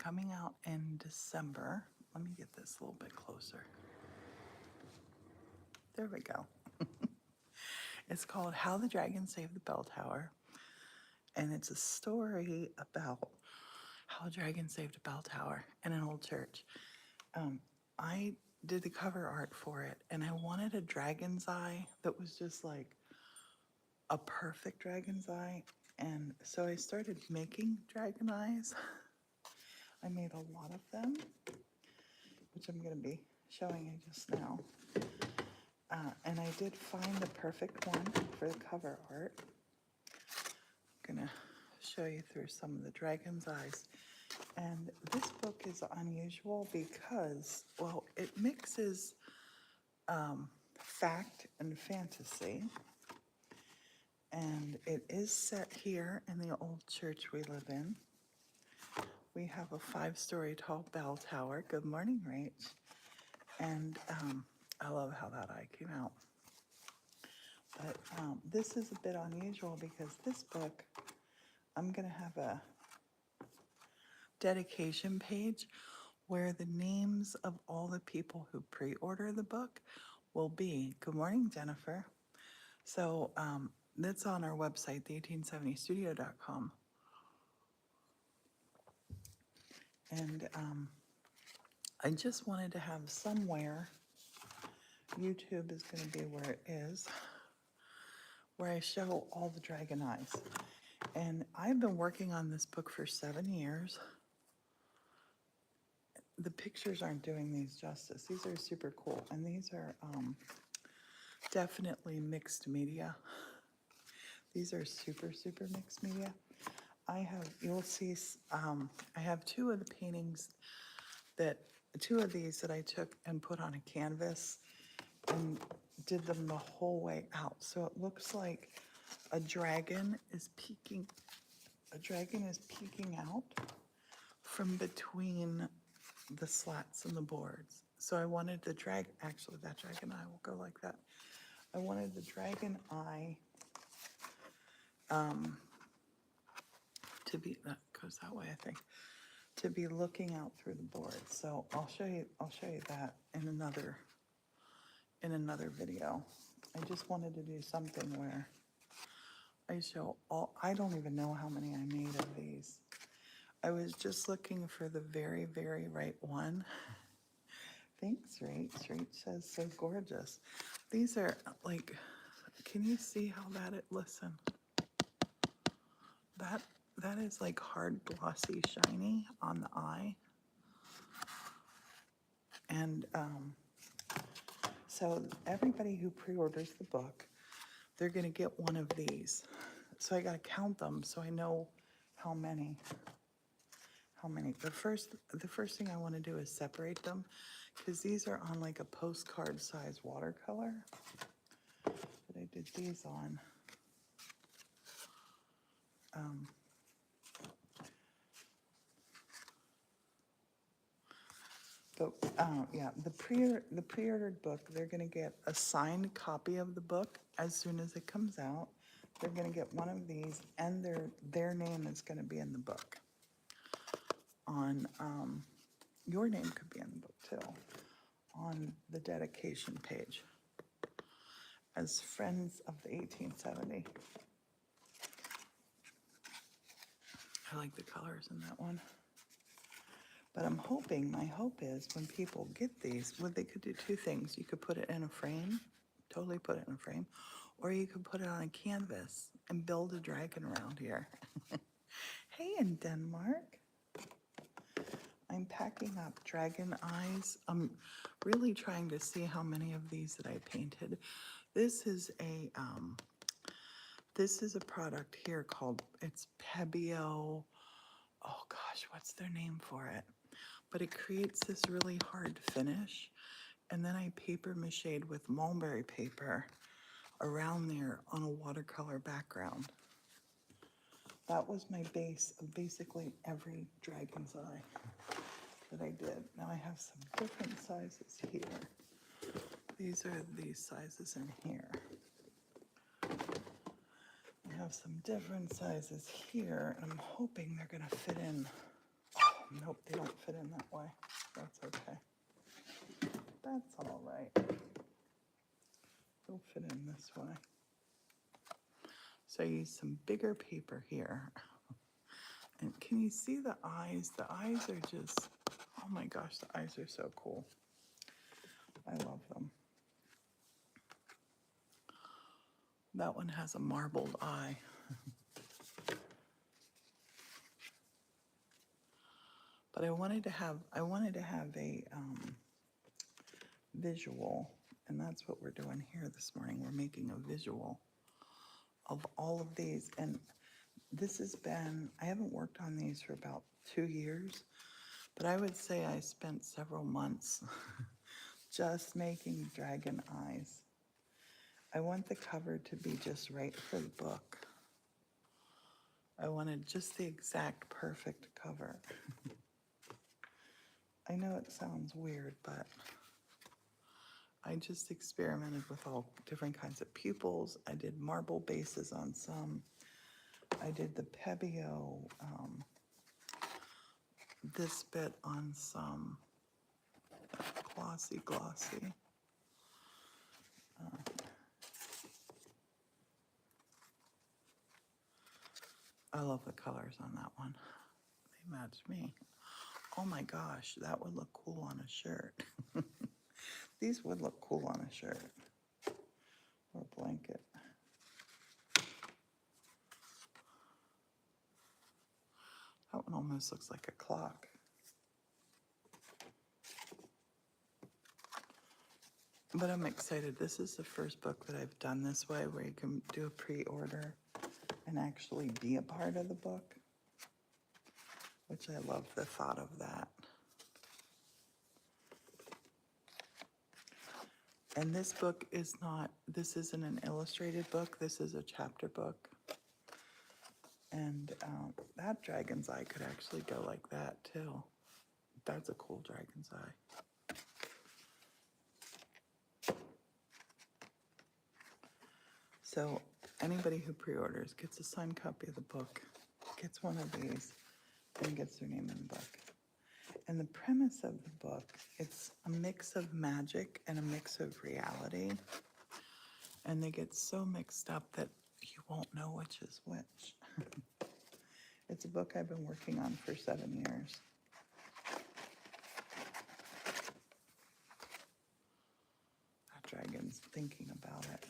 coming out in December. Let me get this a little bit closer. There we go. It's called How the Dragon Saved the Belltower. And it's a story about how a dragon saved a bell tower in an old church. I did the cover art for it, and I wanted a dragon's eye that was just like a perfect dragon's eye. And so I started making dragon eyes. I made a lot of them, which I'm going to be showing you just now. And I did find the perfect one for the cover art. I'm going to show you through some of the dragon's eyes. And this book is unusual because, well, it mixes fact and fantasy. And it is set here in the old church we live in. We have a 5-story tall bell tower. Good morning, Rach. And I love how that eye came out. But this is a bit unusual because this book, I'm going to have a dedication page where the names of all the people who pre-order the book will be. Good morning, Jennifer. So that's on our website, The1870Studio.com. And I just wanted to have somewhere, YouTube is going to be where it is, where I show all the dragon eyes. And I've been working on this book for 7 years. The pictures aren't doing these justice. These are super cool. And these are definitely mixed media. These are super, super mixed media. You'll see, I have 2 of the paintings two of these that I took and put on a canvas and did them the whole way out. So it looks like a dragon is peeking out from between the slats and the boards. So I wanted the actually that dragon eye will go like that. I wanted the dragon eye to be, that goes that way, I think, to be looking out through the board. So I'll show you that in another video. I just wanted to do something where I show I don't even know how many I made of these. I was just looking for the very, very right one. Thanks, Rach. Rach says so gorgeous. These are like, can you see how listen. That is like hard, glossy, shiny on the eye. And so everybody who pre-orders the book, they're going to get one of these. So I got to count them so I know how many. The first thing I want to do is separate them because these are on like a postcard size watercolor that I did these on. Yeah, the pre-ordered book, they're going to get a signed copy of the book as soon as it comes out. They're going to get one of these, and their name is going to be in the book. Your name could be in the book too, on the dedication page as friends of the 1870. I like the colors in that one. But my hope is when people get these, they could do 2 things. You could put it in a frame, totally put it in a frame, or you could put it on a canvas and build a dragon around here. Hey, in Denmark. I'm packing up dragon eyes. I'm really trying to see how many of these that I painted. This is a product here called, it's Pebeo. Oh gosh, what's their name for it? But it creates this really hard finish. And then I paper machéed with mulberry paper around there on a watercolor background. That was my base of basically every dragon's eye that I did. Now I have some different sizes here. These are these sizes in here. I have some different sizes here, and I'm hoping they're gonna fit in. Oh Nope, they don't fit in that way. That's okay. That's all right. They'll fit in this way. So I use some bigger paper here. And can you see the eyes? The eyes are just, oh my gosh, the eyes are so cool. I love them. That one has a marbled eye. But I wanted to have a visual, and that's what we're doing here this morning. We're making a visual of all of these, and this has been, I haven't worked on these for about 2 years, but I would say I spent several months just making dragon eyes. I want the cover to be just right for the book. I wanted just the exact perfect cover. I know it sounds weird, but I just experimented with all different kinds of pupils. I did marble bases on some. I did the Pebeo, this bit on some glossy. I love the colors on that one. They match me. Oh my gosh, that would look cool on a shirt. These would look cool on a shirt or a blanket. That one almost looks like a clock. But I'm excited. This is the first book that I've done this way, where you can do a pre-order and actually be a part of the book, which I love the thought of that. And this book is not, this isn't an illustrated book, this is a chapter book. And that dragon's eye could actually go like that too. That's a cool dragon's eye. So anybody who pre-orders gets a signed copy of the book, gets one of these, and gets their name in the book. And the premise of the book, it's a mix of magic and a mix of reality. And they get so mixed up that you won't know which is which. It's a book I've been working on for 7 years. That dragon's thinking about it.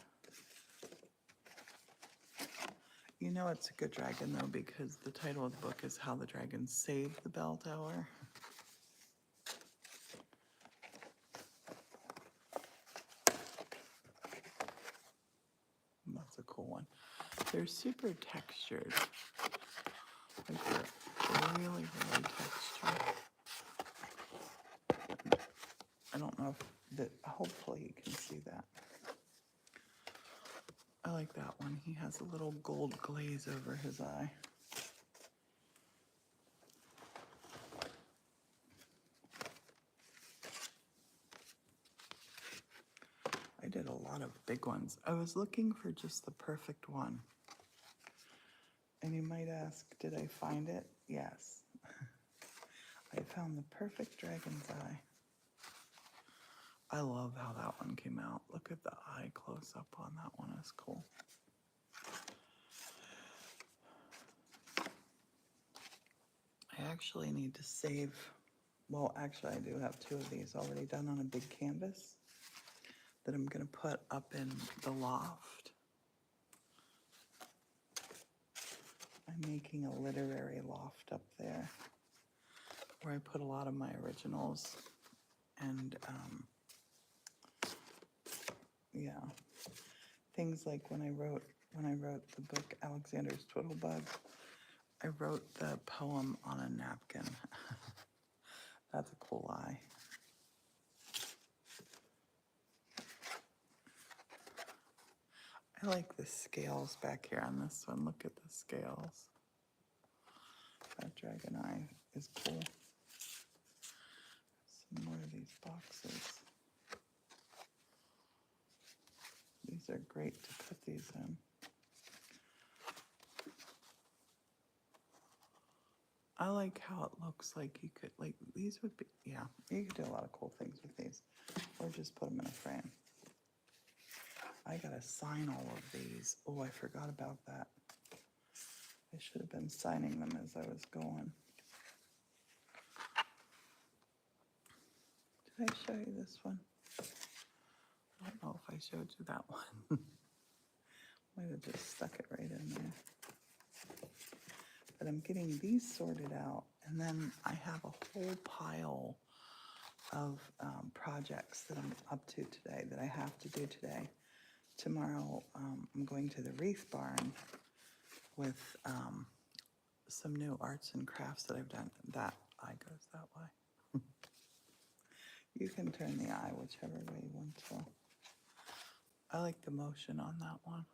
You know it's a good dragon though, because the title of the book is How the Dragon Saved the Belltower. That's a cool one. They're super textured. Like they're really textured. I don't know if that, hopefully you can see that. I like that one. He has a little gold glaze over his eye. I did a lot of big ones. I was looking for just the perfect one. And you might ask, did I find it? Yes. I found the perfect dragon's eye. I love how that one came out. Look at the eye close up on that one. It's cool. I actually need to save, well, actually I do have 2 of these already done on a big canvas that I'm going to put up in the loft. I'm making a literary loft up there where I put a lot of my originals and yeah, things like when I wrote the book Alexander's Twiddlebug, I wrote the poem on a napkin. That's a cool eye. I like the scales back here on this one. Look at the scales. That dragon eye is cool. Some more of these boxes. These are great to put these in. I like like how it looks like you could, like, these would be, yeah, you could do a lot of cool things with these, or just put them in a frame. I gotta sign all of these. Oh, I forgot about that. I should have been signing them as I was going. Did I show you this one? I don't know if I showed you that one. Might have just stuck it right in there. But I'm getting these sorted out, and then I have a whole pile of projects that I'm up to today that I have to do today. Tomorrow, I'm going to the wreath barn with some new arts and crafts that I've done. That eye goes that way. You can turn the eye whichever way you want to. I like the motion on that one.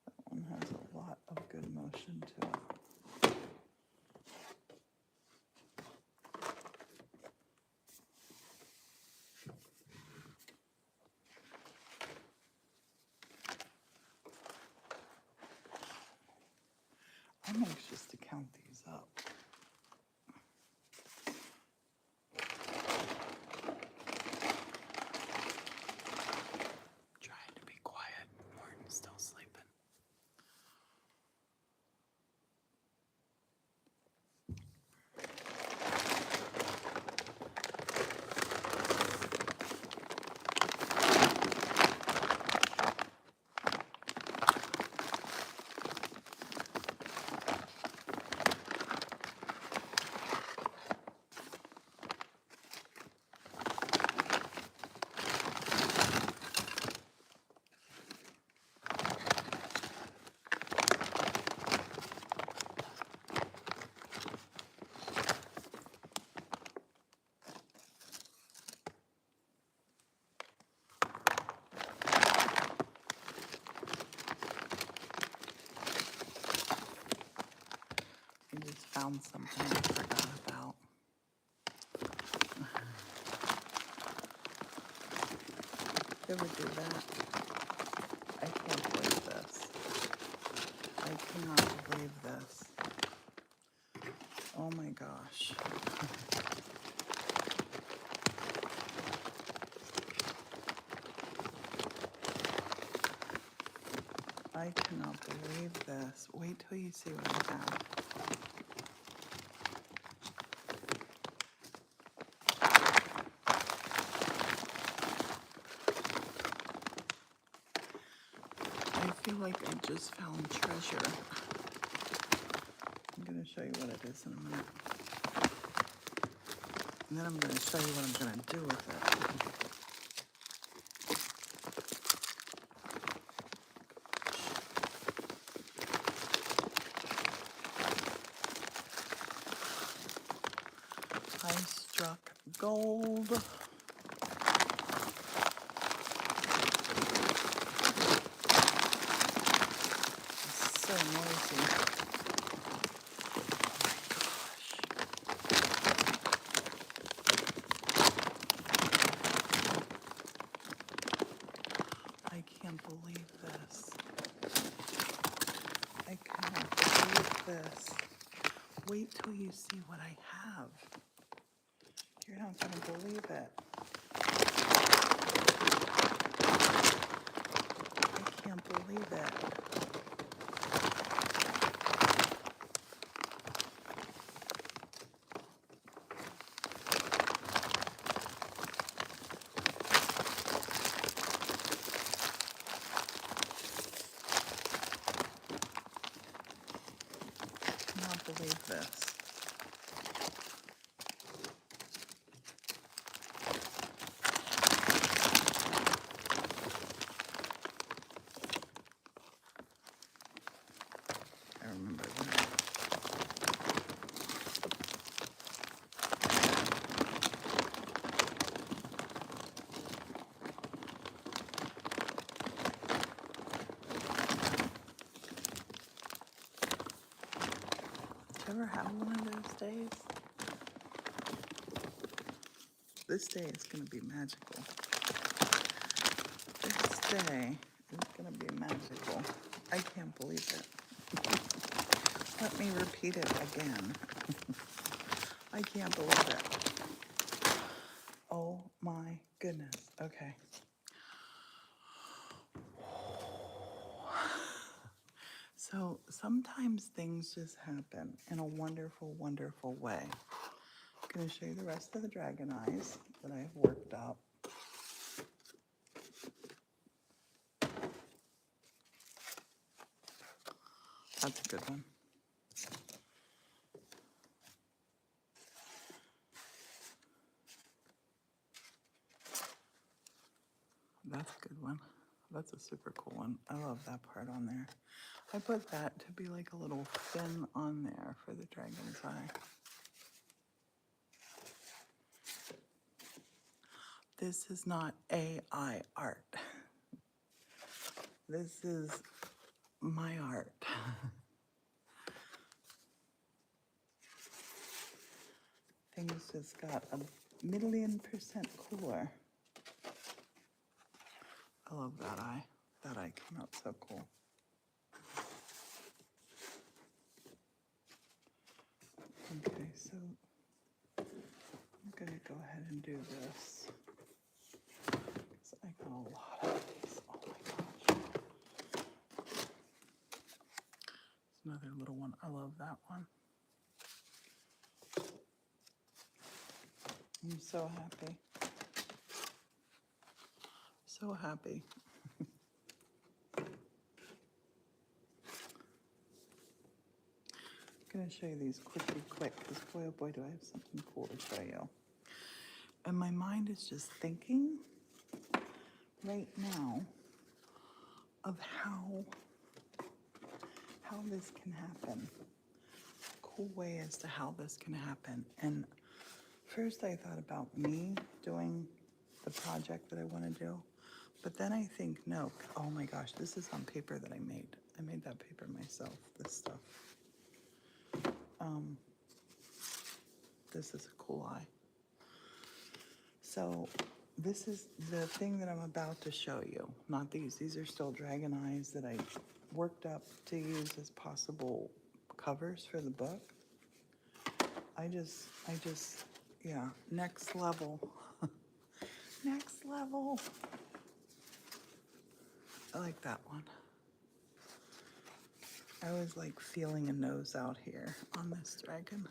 That one has a lot of good motion to it. I'm anxious to count these up. Trying to be quiet. Morton's still sleeping. I just found something I forgot about. You ever do that? I can't believe this. I cannot believe this. Oh my gosh. I cannot believe this. Wait till you see what I have. I feel like I just found treasure. I'm going to show you what it is in a minute. And then I'm going to show you what I'm going to do with it. I struck gold. It's so noisy. I can't believe this. I cannot believe this. Wait till you see what I have. You're not going to believe it. I can't believe it. I cannot believe this. I remember that. Ever have one of those days? This day is going to be magical. This day is going to be magical. I can't believe it. Let me repeat it again. I can't believe it. Oh my goodness. Okay. So sometimes things just happen in a wonderful, wonderful way. I'm going to show you the rest of the dragon eyes that I've worked up. That's a good one. That's a good one. That's a super cool one. I love that part on there. I put that to be like a little fin on there for the dragon's eye. This is not AI art. This is my art. Things just got 1,000,000% cooler. I love that eye. That eye came out so cool. Okay, so I'm gonna go ahead and do this. So I got a lot of these. Oh my gosh. It's another little one. I love that one. I'm so happy. So happy. I'm going to show you these quick, because boy, oh boy, do I have something cool to show you. And my mind is just thinking right now of how this can happen. Cool way as to how this can happen. And first I thought about me doing the project that I want to do. But then I think, no, oh my gosh, this is on paper that I made. I made that paper myself, this stuff. This is a cool eye. So this is the thing that I'm about to show you. Not these. These are still dragon eyes that I worked up to use as possible covers for the book. I just, yeah, next level. Next level. I like that one. I was like feeling a nose out here on this dragon.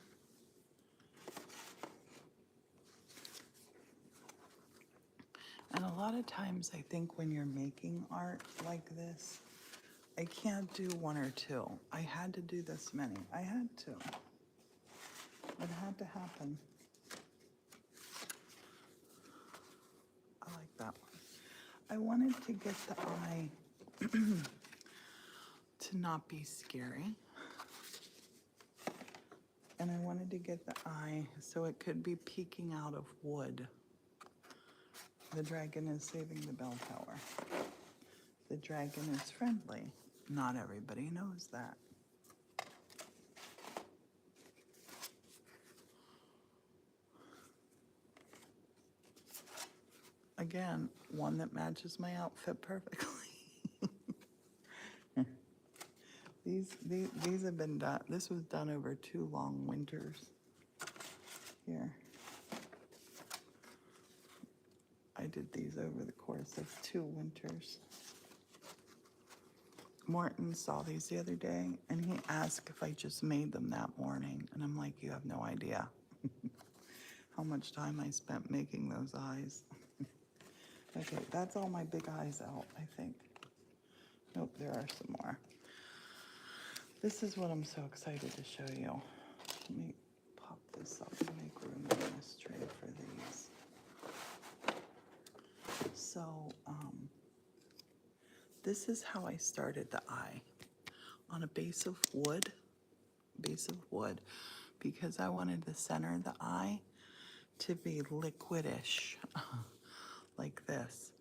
And a lot of times I think when you're making art like this, I can't do one or two. I had to do this many. I had to. It had to happen. I like that one. I wanted to get the eye to not be scary. And I wanted to get the eye so it could be peeking out of wood. The dragon is saving the bell tower. The dragon is friendly. Not everybody knows that. Again, one that matches my outfit perfectly. These have been done. This was done over 2 long winters. Here. I did these over the course of 2 winters. Morton saw these the other day, and he asked if I just made them that morning. And I'm like, you have no idea how much time I spent making those eyes. Okay, that's all my big eyes out, I think. Nope, there are some more. This is what I'm so excited to show you. Let me pop this up and make room in this tray for these. So, this is how I started the eye. On a base of wood, because I wanted the center of the eye to be liquidish, like this.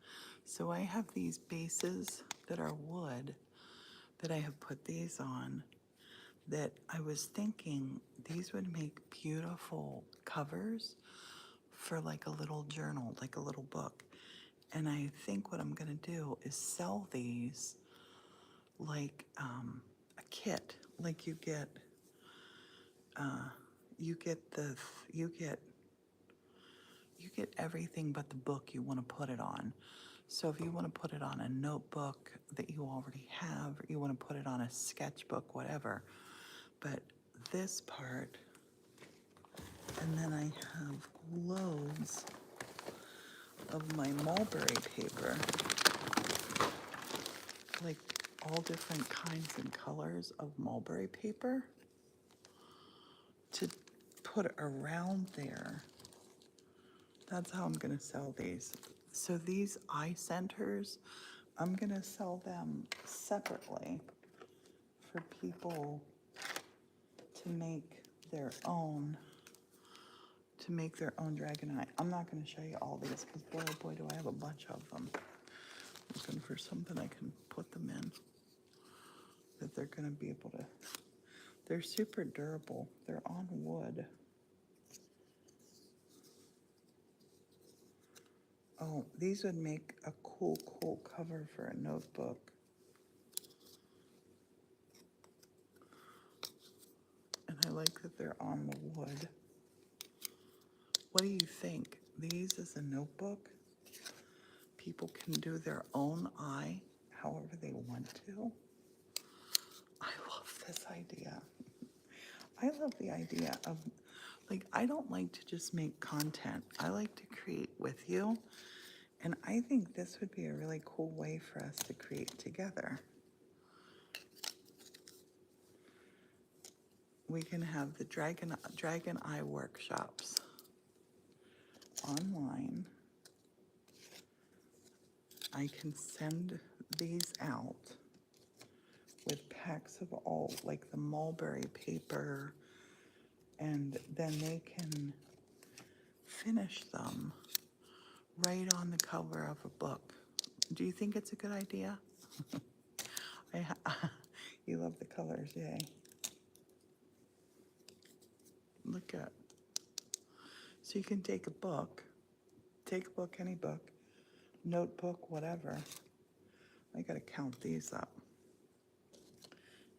So I have these bases that are wood that I have put these on, that I was thinking these would make beautiful covers for like a little journal, like a little book. And I think what I'm gonna do is sell these like a kit. Like you get everything but the book you want to put it on. So if you want to put it on a notebook that you already have, or you want to put it on a sketchbook, whatever. But this part, and then I have loads of my mulberry paper, like all different kinds and colors of mulberry paper to put around there. That's how I'm gonna sell these. So these eye centers, I'm gonna sell them separately for people to make their own, dragon eye. I'm not gonna show you all these because boy, oh boy, do I have a bunch of them. Looking for something I can put them in that they're gonna be able to, they're super durable. They're on wood. Oh, these would make a cool cover for a notebook. And I like that they're on the wood. What do you think? These as a notebook? People can do their own eye however they want to. I love this idea. I love the idea of, like, I don't like to just make content. I like to create with you. And I think this would be a really cool way for us to create together. We can have the Dragon Eye workshops online. I can send these out with packs of all, like the mulberry paper, and then they can finish them right on the cover of a book. Do you think it's a good idea? You love the colors, yay. Look at, so you can take a book, any book, notebook, whatever. I gotta count these up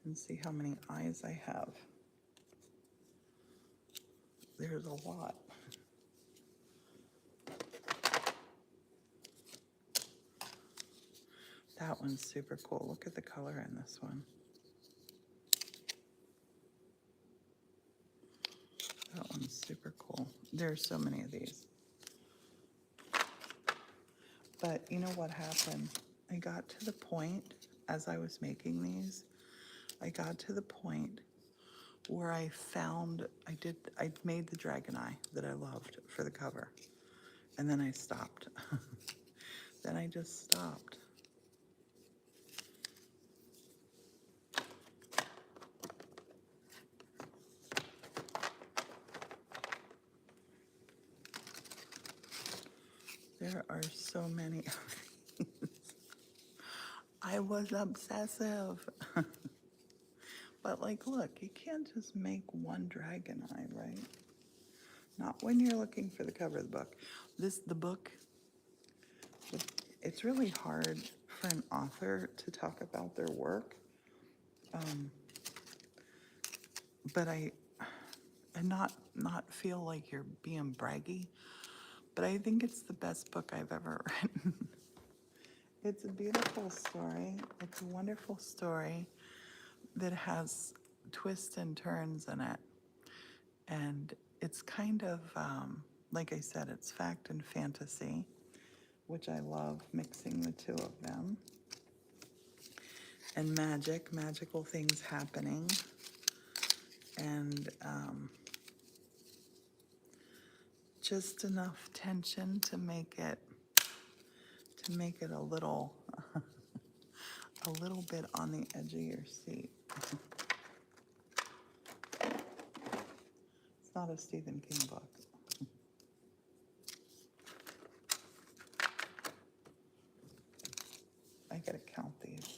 and see how many eyes I have. There's a lot. That one's super cool. Look at the color in this one. That one's super cool. There's so many of these. But you know what happened? I got to the point, as I was making these, I got to the point where I found, I made the dragon eye that I loved for the cover. And then I stopped. Then I just stopped. There are so many of these. I was obsessive. But like, look, you can't just make one dragon eye, right? Not when you're looking for the cover of the book. The book, it's really hard for an author to talk about their work. But and not feel like you're being braggy, but I think it's the best book I've ever written. It's a beautiful story. It's a wonderful story that has twists and turns in it. And it's kind of, like I said, it's fact and fantasy, which I love, mixing the two of them. And magical things happening. And just enough tension to make it a little a little bit on the edge of your seat. It's not a Stephen King book. I gotta count these.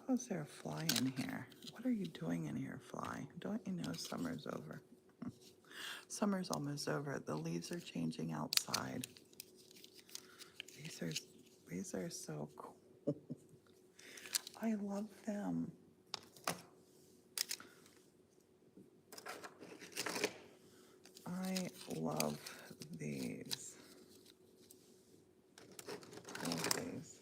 How is there a fly in here? What are you doing in here, fly? Don't you know summer's over? Summer's almost over. The leaves are changing outside. These are so cool. I love them. I love these. I love these.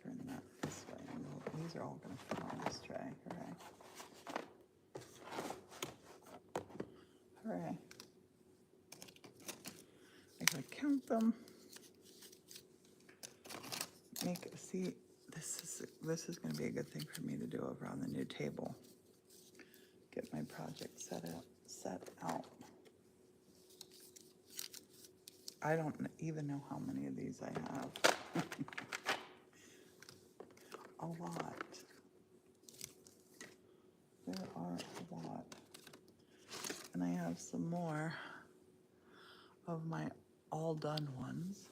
Turn that this way. These are all going to fit on this tray. Hooray. Hooray. I gotta count them. See, this is going to be a good thing for me to do over on the new table. Get my project set out. I don't even know how many of these I have. A lot. There are a lot. And I have some more of my all done ones.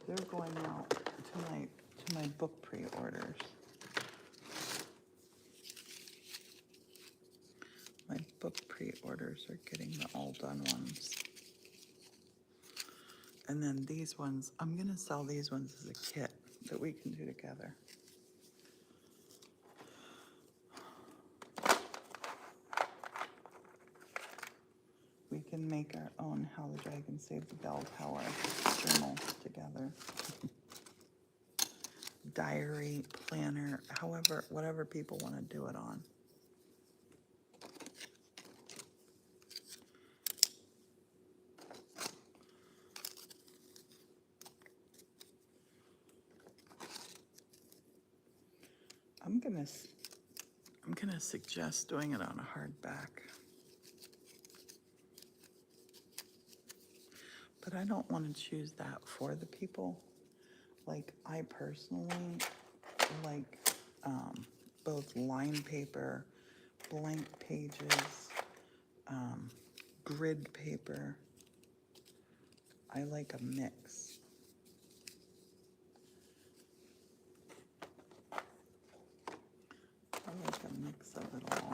They're going out to my book pre-orders. My book pre-orders are getting the all done ones. And then these ones, I'm gonna sell these ones as a kit that we can do together. We can make our own How the Dragon Saved the Belltower journal together. Diary, planner, however, whatever people want to do it on. I'm gonna suggest doing it on a hardback. But I don't want to choose that for the people. Like, I personally like both line paper, blank pages, grid paper. I like a mix. I like a mix of it all.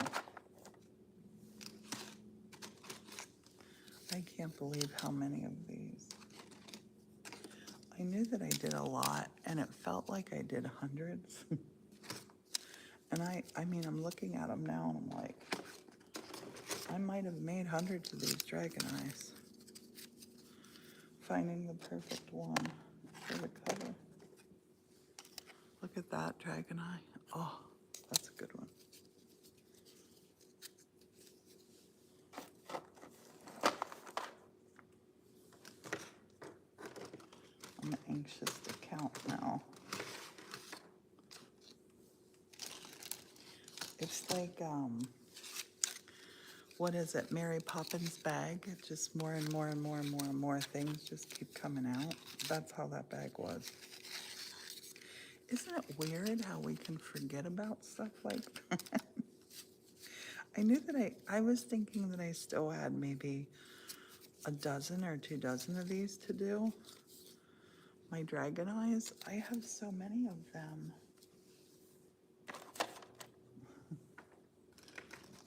I can't believe how many of these. I knew that I did a lot, and it felt like I did hundreds. And I mean, I'm looking at them now, and I'm like, I might have made hundreds of these dragon eyes. Finding the perfect one for the cover. Look at that dragon eye. Oh, that's a good one. I'm anxious to count now. It's like, what is it, Mary Poppins bag? Just more and more and more and more and more things just keep coming out. That's how that bag was. Isn't it weird how we can forget about stuff like that? I knew that I was thinking that I still had maybe a dozen or 2 dozen of these to do. My dragon eyes, I have so many of them.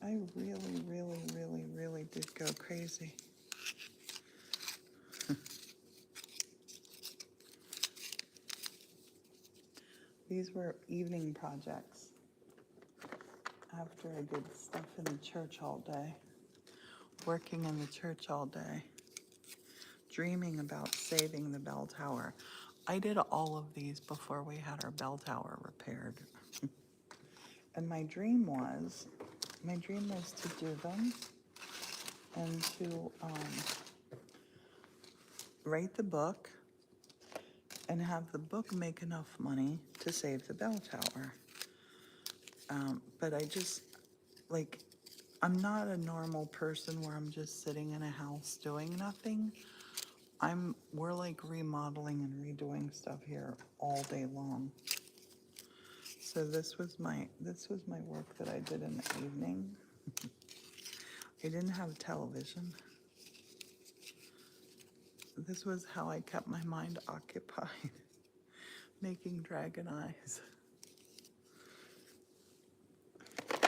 I really, really, really, really did go crazy. These were evening projects after I did stuff in the church all day, working in the church all day, dreaming about saving the bell tower. I did all of these before we had our bell tower repaired. And my dream was to do them and to write the book and have the book make enough money to save the bell tower. But I just, like, I'm not a normal person where I'm just sitting in a house doing nothing. We're like remodeling and redoing stuff here all day long. So this was my work that I did in the evening. I didn't have television. This was how I kept my mind occupied. making dragon eyes.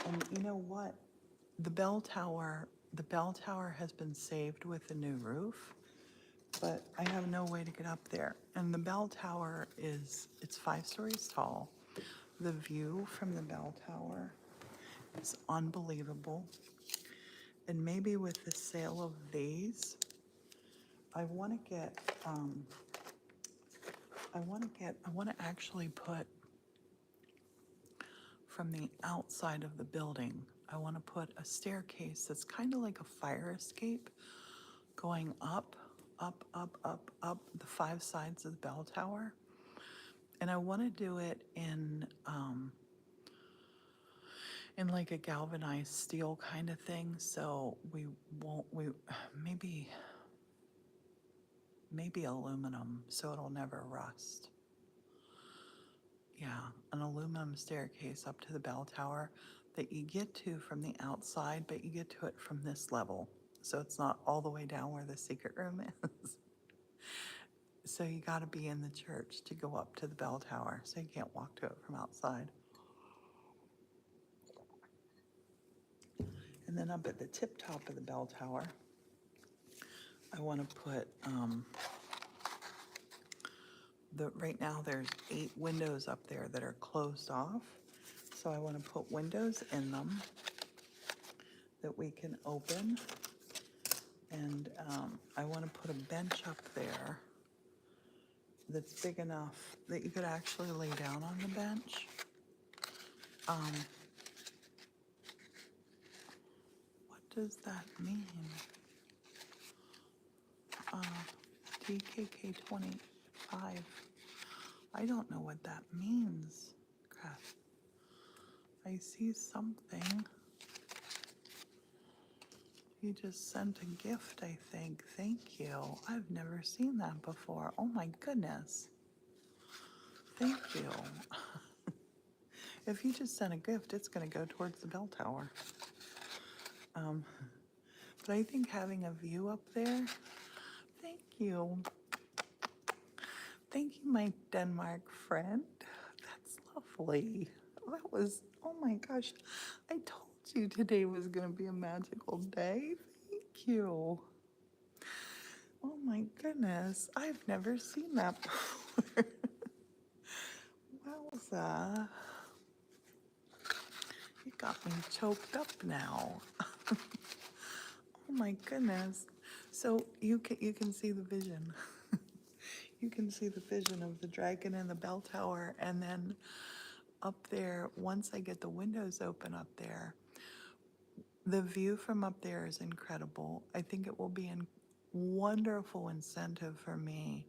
And you know what? The bell tower has been saved with a new roof, but I have no way to get up there. And the bell tower it's 5 stories tall. The view from the bell tower is unbelievable. And maybe with the sale of these, I want to actually put from the outside of the building, I want to put a staircase that's kind of like a fire escape going up, up the 5 sides of the bell tower. And I want to do it in like a galvanized steel kind of thing, so we maybe aluminum, so it'll never rust. Yeah, an aluminum staircase up to the bell tower that you get to from the outside, but you get to it from this level. So it's not all the way down where the secret room is. So you got to be in the church to go up to the bell tower, so you can't walk to it from outside. And then up at the tip top of the bell tower, I want to put, right now there's 8 windows up there that are closed off. So I want to put windows in them that we can open. And I want to put a bench up there that's big enough that you could actually lay down on the bench. What does that mean? DKK 25. I don't know what that means. Crap. I see something. You just sent a gift, I think. Thank you. I've never seen that before. Oh my goodness. Thank you. If you just sent a gift, it's going to go towards the bell tower. But I think having a view up there, thank you. Thank you, my Denmark friend. That's lovely. That was, oh my gosh. I told you today was going to be a magical day. Thank you. Oh my goodness. I've never seen that before. Wowza. You got me choked up now. Oh my goodness. So you can see the vision. You can see the vision of the dragon and the bell tower, and then up there, once I get the windows open up there, the view from up there is incredible. I think it will be a wonderful incentive for me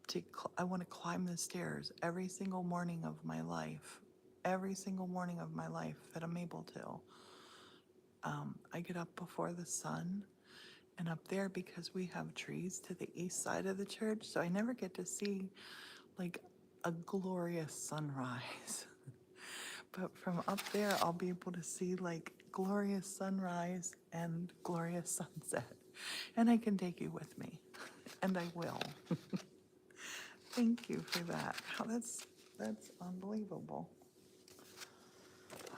to, I want to climb the stairs every single morning of my life, that I'm able to. I get up before the sun, and up there, because we have trees to the east side of the church, so I never get to see like a glorious sunrise. But from up there, I'll be able to see like glorious sunrise and glorious sunset. And I can take you with me, and I will. Thank you for that. Oh, that's unbelievable.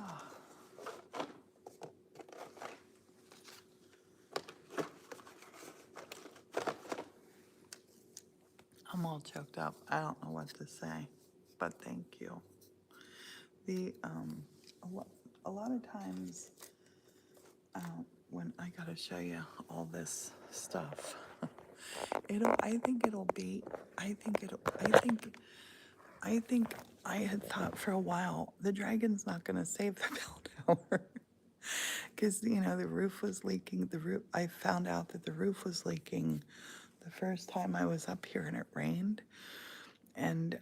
Oh. I'm all choked up. I don't know what to say, but thank you. A lot of times when I gotta show you all this stuff, I think I had thought for a while the dragon's not gonna save the bell tower. Because the roof was leaking. I found out that the roof was leaking the first time I was up here, and it rained, and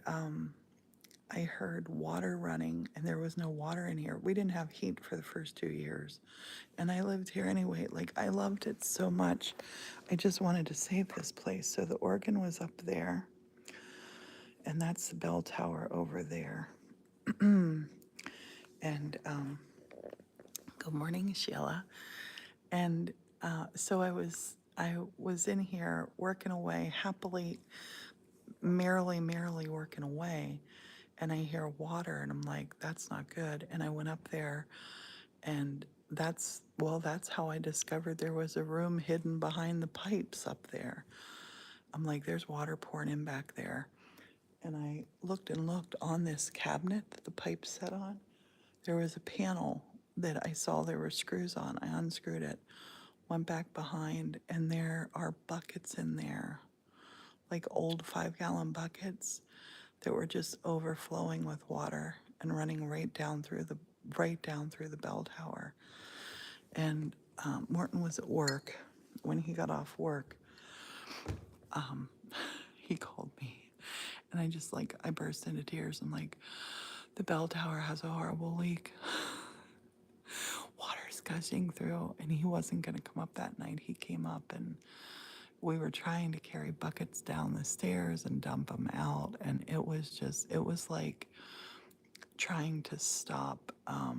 I heard water running, and there was no water in here. We didn't have heat for the first 2 years, and I lived here anyway. Like, I loved it so much. I just wanted to save this place. So the organ was up there, and that's the bell tower over there. And good morning, Sheila. And so I was in here working away happily, merrily working away, and I hear water, and I'm like, that's not good. And I went up there, and that's how I discovered there was a room hidden behind the pipes up there. I'm like, there's water pouring in back there. And I looked and looked on this cabinet that the pipes set on. There was a panel that I saw there were screws on. I unscrewed it, went back behind, and there are buckets in there, like old 5-gallon buckets that were just overflowing with water and running right down through the bell tower. And Morton was at work. When he got off work, he called me, and I burst into tears. I'm like, the bell tower has a horrible leak. Water's gushing through, and he wasn't going to come up that night. He came up, and we were trying to carry buckets down the stairs and dump them out, and it was like trying to stop a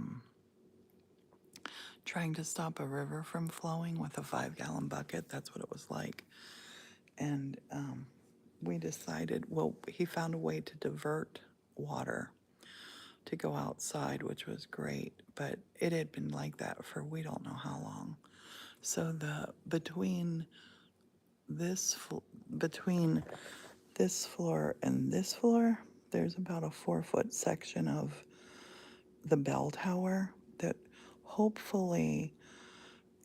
river from flowing with a 5-gallon bucket. That's what it was like. And we decided, well, he found a way to divert water to go outside, which was great, but it had been like that for we don't know how long. So between this floor and this floor, there's about a 4-foot section of the bell tower that hopefully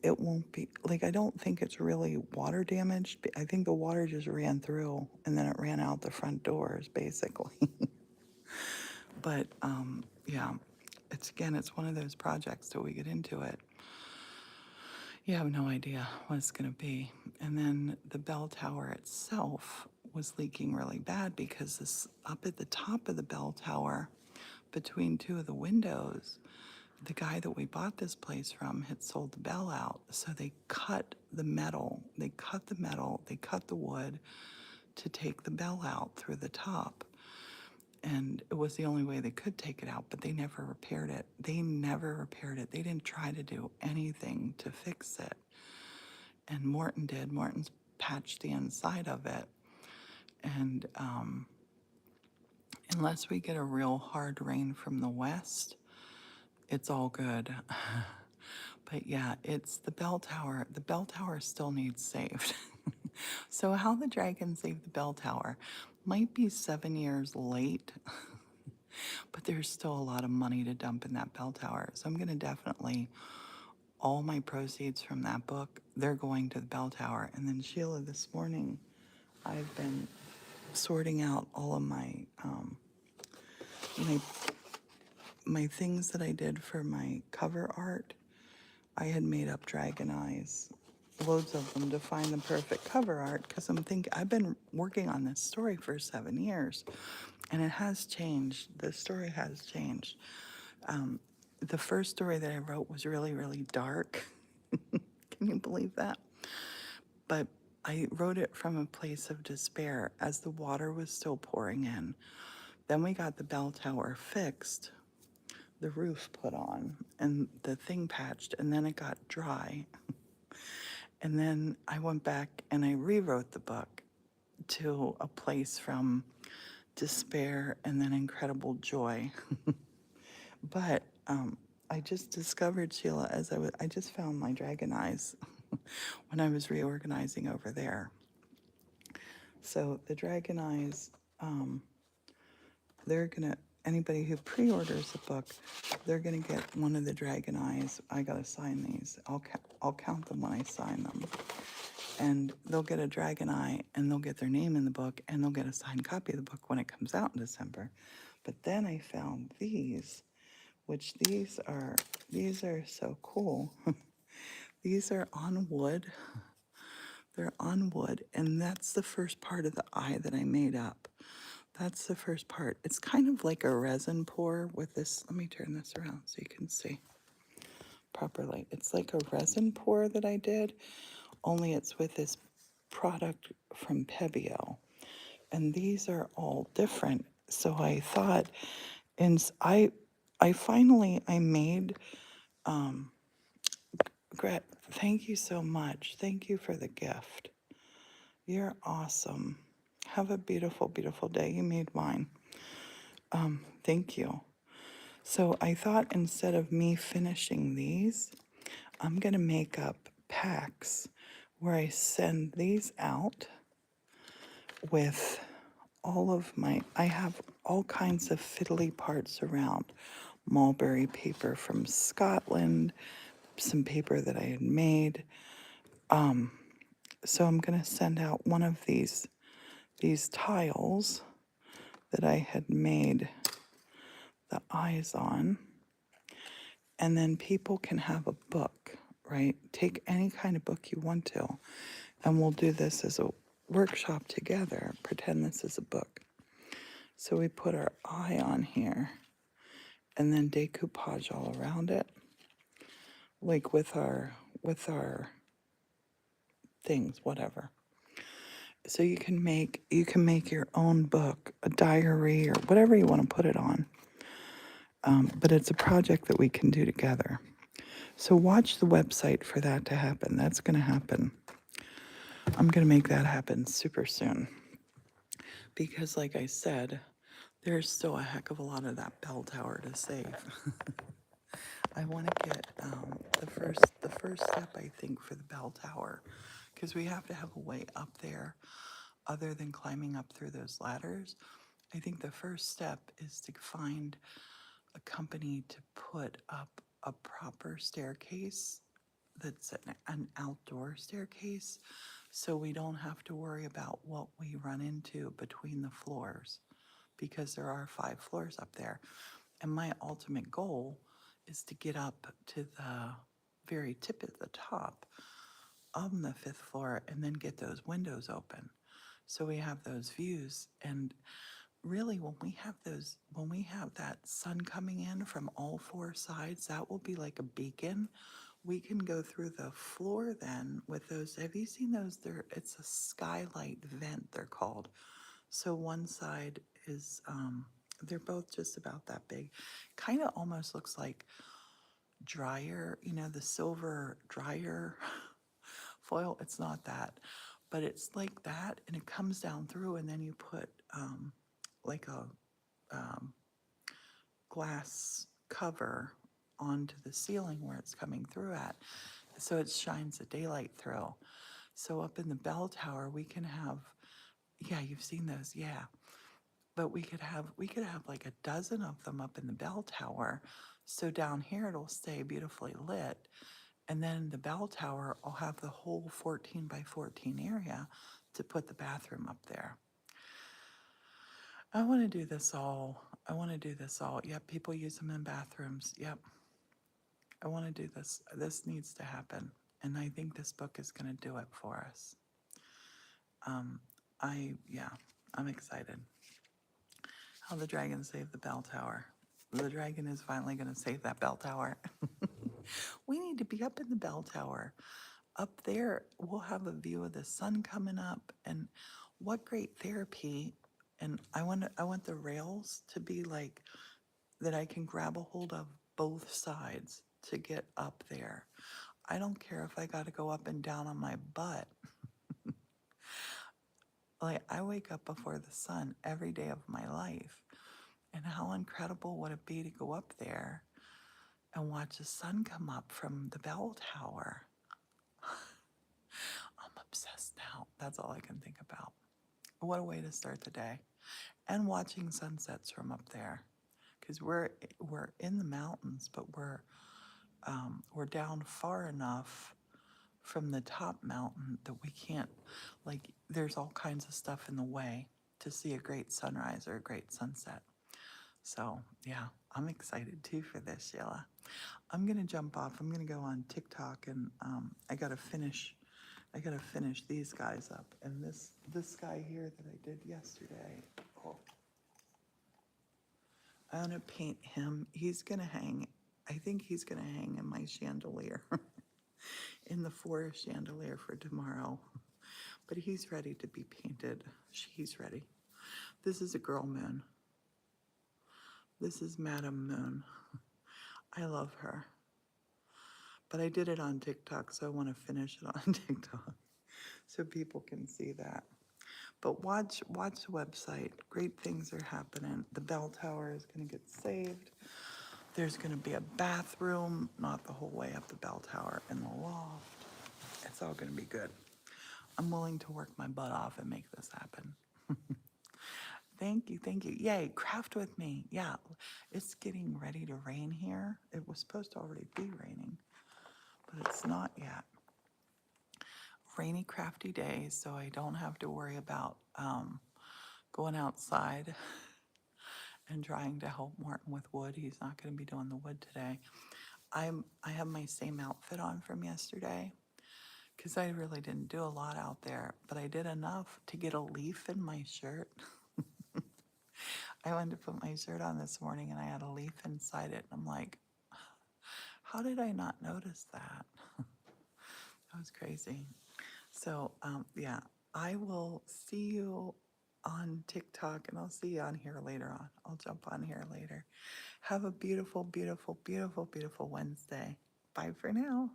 it won't be, like, I don't think it's really water damaged. I think the water just ran through and then it ran out the front doors, basically. But yeah, it's one of those projects till we get into it. You have no idea what it's going to be. And then the bell tower itself was leaking really bad because this up at the top of the bell tower, between two of the windows, the guy that we bought this place from had sold the bell out. So they cut the metal, they cut the wood to take the bell out through the top. And it was the only way they could take it out, but they never repaired it. They didn't try to do anything to fix it. And Morton did. Morton's patched the inside of it. And unless we get a real hard rain from the west, it's all good. But yeah, it's the bell tower. The bell tower still needs saved. So how the Dragon Saved the Belltower might be 7 years late, but there's still a lot of money to dump in that bell tower. So I'm going to definitely, all my proceeds from that book, they're going to the bell tower. And then Sheila, this morning, I've been sorting out all of my my things that I did for my cover art. I had made up dragon eyes, loads of them, to find the perfect cover art, because I've been working on this story for 7 years, and it has changed. The story has changed. The first story that I wrote was really, really dark. Can you believe that? But I wrote it from a place of despair as the water was still pouring in. Then we got the bell tower fixed, the roof put on, and the thing patched, and then it got dry. And then I went back and I rewrote the book to a place from despair and then incredible joy. But I just discovered, Sheila, I just found my dragon eyes when I was reorganizing over there. So the dragon eyes, anybody who pre-orders the book, they're gonna get one of the dragon eyes. I gotta sign these. I'll count them when I sign them. And they'll get a dragon eye, and they'll get their name in the book, and they'll get a signed copy of the book when it comes out in December. But then I found these, which these are so cool. These are on wood. They're on wood, and that's the first part of the eye that I made up. That's the first part. It's kind of like a resin pour with this. Let me turn this around so you can see properly. It's like a resin pour that I did, only it's with this product from Pebeo. And these are all different. So I thought, and I made, Gret, thank you so much. Thank you for the gift. You're awesome. Have a beautiful, beautiful day. You made mine. Thank you. So I thought instead of me finishing these, I'm going to make up packs where I send these out with all of I have all kinds of fiddly parts around. Mulberry paper from Scotland, some paper that I had made. So I'm going to send out one of these tiles that I had made the eyes on. And then people can have a book, right? Take any kind of book you want to. And we'll do this as a workshop together. Pretend this is a book. So we put our eye on here and then decoupage all around it. Like with our things, whatever. So you can make your own book, a diary, or whatever you want to put it on. But it's a project that we can do together. So watch the website for that to happen. That's going to happen. I'm going to make that happen super soon. Because like I said, there's still a heck of a lot of that bell tower to save. I want to get the first step, I think, for the bell tower, because we have to have a way up there other than climbing up through those ladders. I think the first step is to find a company to put up a proper staircase that's an outdoor staircase, so we don't have to worry about what we run into between the floors, because there are 5 floors up there. And my ultimate goal is to get up to the very tip at the top on the 5th floor and then get those windows open so we have those views. And really, when we have that sun coming in from all 4 sides, that will be like a beacon. We can go through the floor then with those. Have you seen those? It's a skylight vent, they're called. So one side is, they're both just about that big. Kind of almost looks like dryer, the silver dryer foil. It's not that, but it's like that, and it comes down through, and then you put like a glass cover onto the ceiling where it's coming through at, so it shines the daylight through. So up in the bell tower, we can have, yeah, you've seen those, yeah. But we could have like a dozen of them up in the bell tower. So down here it'll stay beautifully lit. And then the bell tower will have the whole 14 by 14 area to put the bathroom up there. I want to do this all. Yep, people use them in bathrooms. Yep. I want to do this. This needs to happen. And I think this book is going to do it for us. I'm excited. How the Dragon Saved the Bell Tower. The dragon is finally going to save that bell tower. We need to be up in the bell tower. Up there, we'll have a view of the sun coming up, and what great therapy. And I want the rails to be like that I can grab a hold of both sides to get up there. I don't care if I got to go up and down on my butt. Like, I wake up before the sun every day of my life. And how incredible would it be to go up there and watch the sun come up from the bell tower? I'm obsessed now. That's all I can think about. What a way to start the day. And watching sunsets from up there. Because we're in the mountains, but we're down far enough from the top mountain that we can't, like, there's all kinds of stuff in the way to see a great sunrise or a great sunset. So yeah, I'm excited too for this, Sheila. I'm gonna jump off. I'm gonna go on TikTok, and I gotta finish these guys up. And this guy here that I did yesterday. Oh, I'm gonna paint him. He's gonna hang. I think he's gonna hang in my chandelier, in the forest chandelier for tomorrow. But he's ready to be painted. She's ready. This is a girl moon. This is Madam Moon. I love her. But I did it on TikTok, so I want to finish it on TikTok so people can see that. But watch the website. Great things are happening. The bell tower is going to get saved. There's going to be a bathroom, not the whole way up the bell tower, in the loft. It's all going to be good. I'm willing to work my butt off and make this happen. Thank you, thank you. Yay, craft with me. Yeah, it's getting ready to rain here. It was supposed to already be raining, but it's not yet. Rainy, crafty days, so I don't have to worry about going outside and trying to help Morton with wood. He's not going to be doing the wood today. I have my same outfit on from yesterday because I really didn't do a lot out there, but I did enough to get a leaf in my shirt. I went to put my shirt on this morning and I had a leaf inside it. And I'm like, how did I not notice that? That was crazy. So, yeah, I will see you on TikTok and I'll see you on here later on. I'll jump on here later. Have a beautiful, beautiful, beautiful, beautiful Wednesday. Bye for now.